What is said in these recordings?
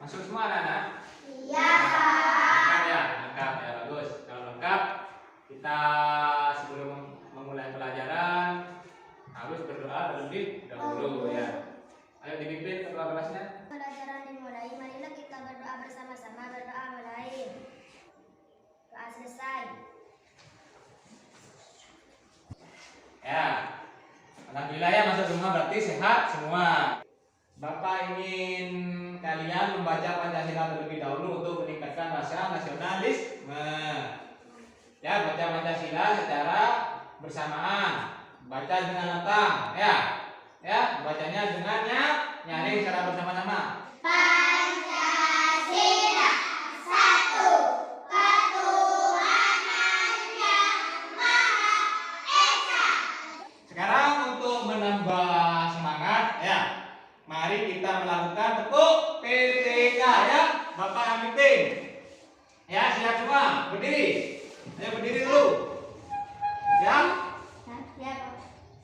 Masuk semua anak-anak? Iya. Lengkap ya? Lengkap ya, bagus. Kalau lengkap, kita sebelum memulai pelajaran harus berdoa terlebih dahulu ya. Ayo dipimpin ketua kelasnya. Pelajaran dimulai, marilah kita berdoa bersama-sama. Berdoa mulai. Doa selesai. Ya, alhamdulillah ya, masuk semua berarti sehat semua. Bapak ingin kalian membaca Pancasila terlebih dahulu untuk meningkatkan rasa nasionalisme. Ya, baca Pancasila secara bersamaan, baca dengan lantang, ya. Ya, bacanya dengan nyaring secara bersama-sama. Pancasila satu, ketuhanan yang Maha Esa. Sekarang untuk menambah semangat, ya, mari kita melakukan tepuk PPK ya. Bapak yang mimpin. Ya, siap semua, berdiri. Ayo berdiri dulu. Siap?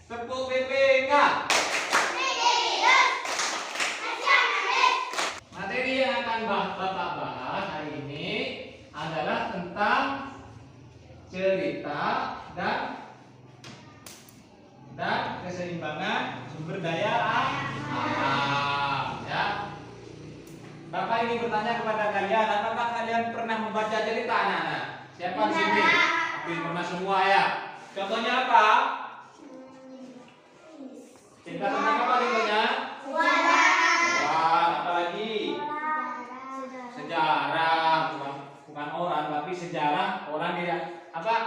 Tepuk PPK. Materi yang akan Bapak bahas hari ini adalah tentang cerita dan keseimbangan sumber daya alam. Ya. Bapak ini bertanya kepada kalian, apakah kalian pernah membaca cerita anak-anak? Siapa di sini? Hampir pernah semua ya. Contohnya apa? Cerita tentang apa contohnya? Wah, apa lagi? Sejarah, bukan orang, tapi sejarah orang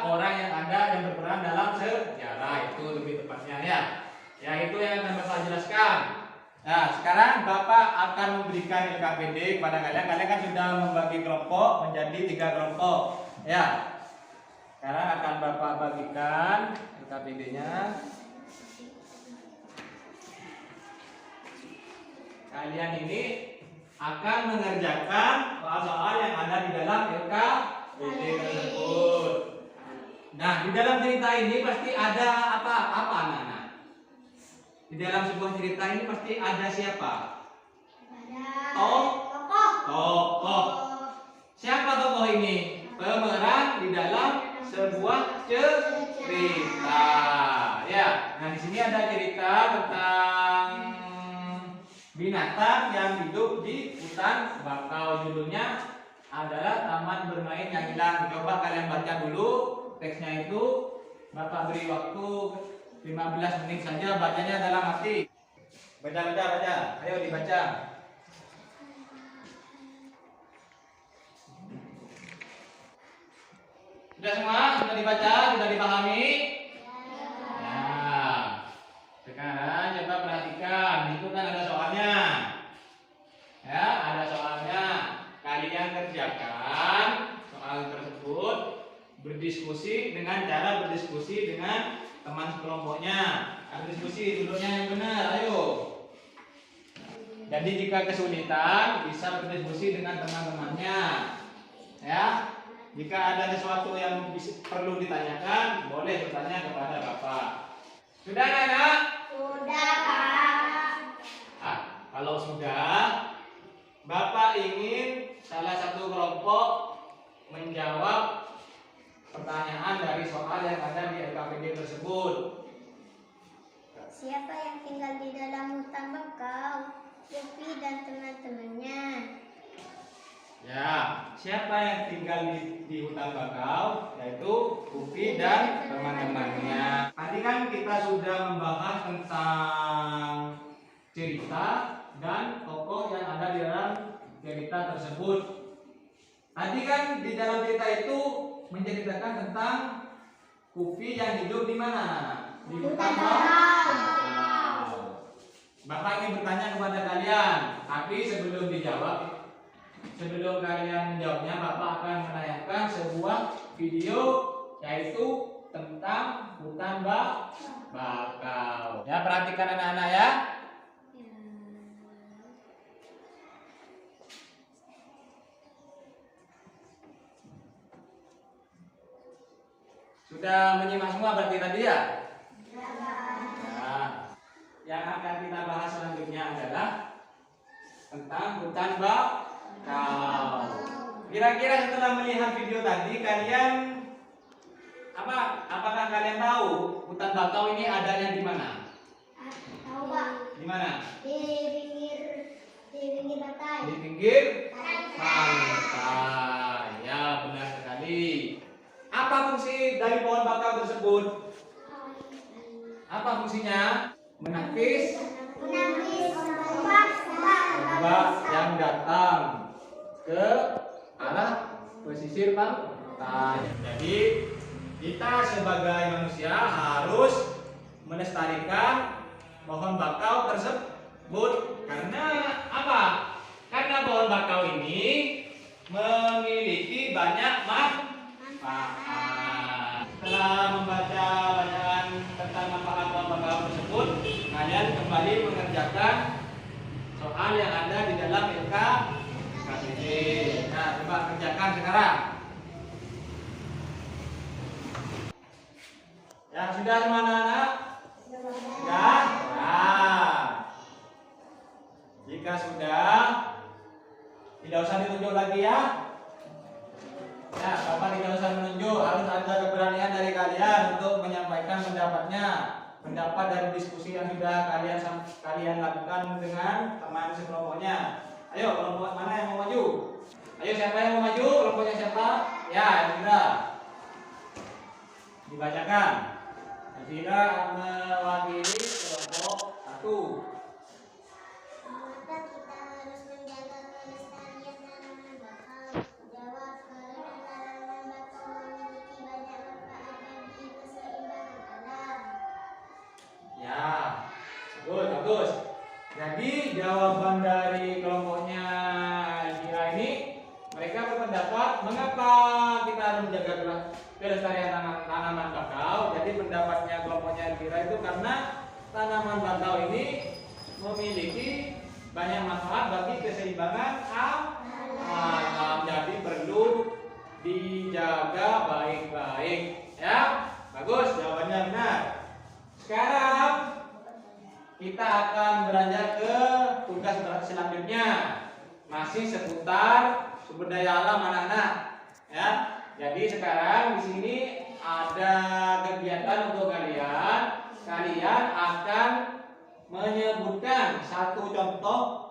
orang yang ada yang berperan dalam sejarah, itu lebih tepatnya ya. Ya, itu yang akan Bapak jelaskan. Nah, sekarang Bapak akan memberikan LKPD kepada kalian. Kalian kan sudah membagi kelompok menjadi 3 kelompok. Ya. Sekarang akan Bapak bagikan LKPD-nya. Kalian ini akan mengerjakan soal-soal yang ada di dalam LKPD tersebut. Nah, di dalam cerita ini pasti ada apa anak-anak? Di dalam sebuah cerita ini pasti ada siapa? Tokoh. Siapa tokoh ini? Pemeran di dalam sebuah cerita. Ya. Nah, di sini ada cerita tentang binatang yang hidup di hutan bakau. Judulnya adalah Taman Bermain Yang Hilang. Coba kalian baca dulu teksnya itu. Bapak beri waktu 15 menit saja, bacanya dalam hati. Baca. Ayo dibaca. Sudah semua? Sudah dibaca? Sudah dipahami? Nah, sekarang coba perhatikan. Itu kan ada soalnya. Ya, ada soalnya. Kalian kerjakan soal tersebut, berdiskusi dengan cara berdiskusi dengan teman kelompoknya. Diskusi duduknya yang benar, ayo. Jadi jika kesulitan bisa berdiskusi dengan teman-temannya. Ya. Jika ada sesuatu yang perlu ditanyakan, boleh bertanya kepada Bapak. Sudah, anak-anak? Sudah, Pak. Kalau sudah, Bapak ingin salah satu kelompok menjawab pertanyaan dari soal yang ada di LKPD tersebut. Siapa yang tinggal di dalam hutan bakau? Luffy dan teman-temannya. Ya, siapa yang tinggal di hutan bakau? Yaitu Luffy dan teman-temannya. Tadi kan kita sudah membahas tentang cerita dan tokoh yang ada di dalam cerita tersebut. Tadi kan di dalam cerita itu menceritakan tentang Luffy yang hidup di mana? Di hutan bakau. Bapak ingin bertanya kepada kalian, tapi sebelum kalian menjawabnya, Bapak akan menayangkan sebuah video yaitu tentang hutan bakau. Ya, perhatikan anak-anak ya. Sudah menyimak semua berarti tadi ya? Nah, yang akan kita bahas selanjutnya adalah tentang hutan bakau. bakau. Kira-kira setelah melihat video tadi kalian apakah kalian tahu hutan bakau ini adanya di mana? Tahu Pak? Di mana? Di pinggir pantai. Di pinggir pantai. Ya, benar sekali. Apa fungsi dari pohon bakau tersebut? Apa fungsinya? Menangkis ombak yang datang ke arah pesisir pantai. Jadi kita sebagai manusia harus melestarikan pohon bakau tersebut. Karena apa? Karena pohon bakau ini memiliki banyak manfaat. Setelah membaca bacaan tentang manfaat pohon bakau tersebut, kalian kembali mengerjakan soal yang ada di dalam LKKD. Nah, coba kerjakan sekarang. Ya, sudah semua anak-anak? Sudah? Nah, jika sudah, tidak usah ditunjuk lagi ya. Ya, Bapak tidak usah menunjuk, harus ada keberanian dari kalian untuk menyampaikan pendapatnya. Pendapat dari diskusi yang sudah kalian lakukan dengan teman sekelompoknya. Ayo, kelompok mana yang mau maju? Ayo, siapa yang mau maju? Kelompoknya siapa? Ya, Elvira. Dibacakan. Elvira mewakili kelompok 1. Mengapa kita harus menjaga kelestarian tanaman bakau? Jawab, karena tanaman bakau memiliki banyak manfaat bagi keseimbangan alam. Ya, bagus. Jadi jawaban dari kelompoknya Elvira ini, mereka berpendapat mengapa kita harus menjaga kelestarian tanaman bakau. Jadi pendapatnya kelompoknya Elvira itu karena tanaman bakau ini memiliki banyak manfaat bagi keseimbangan alam. Jadi perlu dijaga baik-baik. Ya, bagus, jawabannya benar. Sekarang kita akan beranjak ke tugas selanjutnya, masih seputar sumber daya alam anak-anak. Ya, jadi sekarang di sini ada kegiatan untuk kalian. Kalian akan menyebutkan satu contoh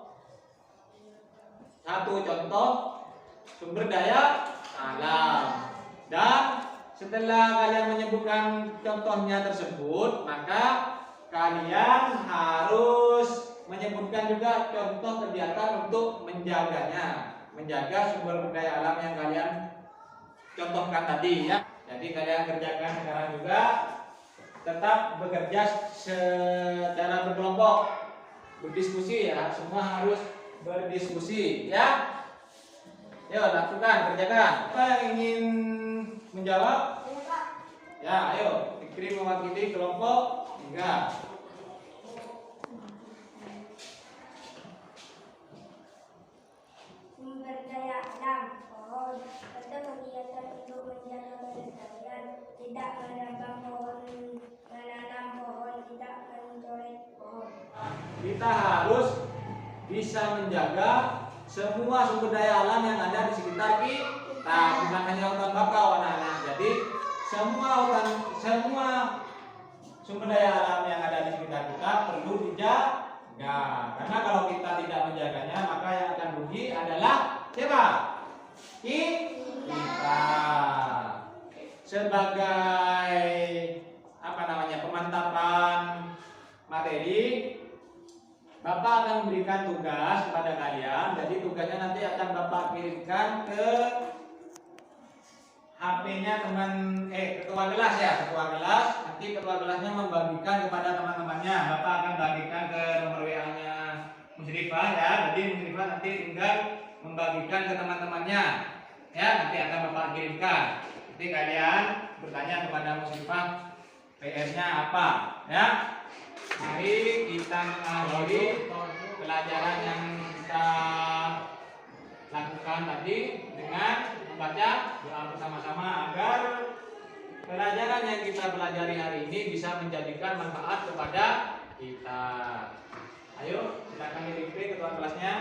sumber daya alam. Dan setelah kalian menyebutkan contohnya tersebut, maka kalian harus menyebutkan juga contoh kegiatan untuk menjaga sumber daya alam yang kalian contohkan tadi ya. Jadi kalian kerjakan sekarang juga, tetap bekerja secara berkelompok, berdiskusi ya, semua harus berdiskusi ya. Yuk lakukan, kerjakan. Siapa yang ingin menjawab? Ya, ayo. Fikri mewakili kelompok 3. Sumber daya alam pohon. Pada kegiatan untuk menjaga kelestarian, tidak menebang pohon, menanam pohon, tidak mencoret pohon. Kita harus bisa menjaga semua sumber daya alam yang ada di sekitar kita, bukan hanya hutan bakau anak-anak. Jadi semua sumber daya alam yang ada di sekitar kita perlu dijaga. Karena kalau kita tidak menjaganya, maka yang akan rugi adalah siapa? Kita. Sebagai pemantapan materi, Bapak akan memberikan tugas kepada kalian. Jadi tugasnya nanti akan Bapak kirimkan ke HP-nya ketua kelas ya, ketua kelas. Nanti ketua kelasnya membagikan kepada teman-temannya. Bapak akan bagikan ke nomor WA-nya Musrifah ya. Jadi Musrifah nanti tinggal membagikan ke teman-temannya. Ya, nanti akan Bapak kirimkan. Nanti kalian bertanya kepada Musrifah PR-nya apa, ya. Mari kita mengakhiri pelajaran yang kita lakukan tadi dengan membaca doa bersama-sama agar pelajaran yang kita pelajari hari ini bisa menjadikan manfaat kepada kita. Ayo, silakan diri ketua kelasnya.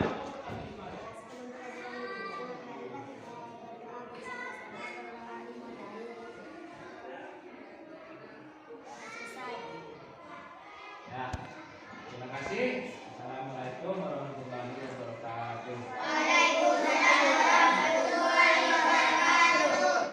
Ya, terima kasih. Assalamualaikum warahmatullahi wabarakatuh.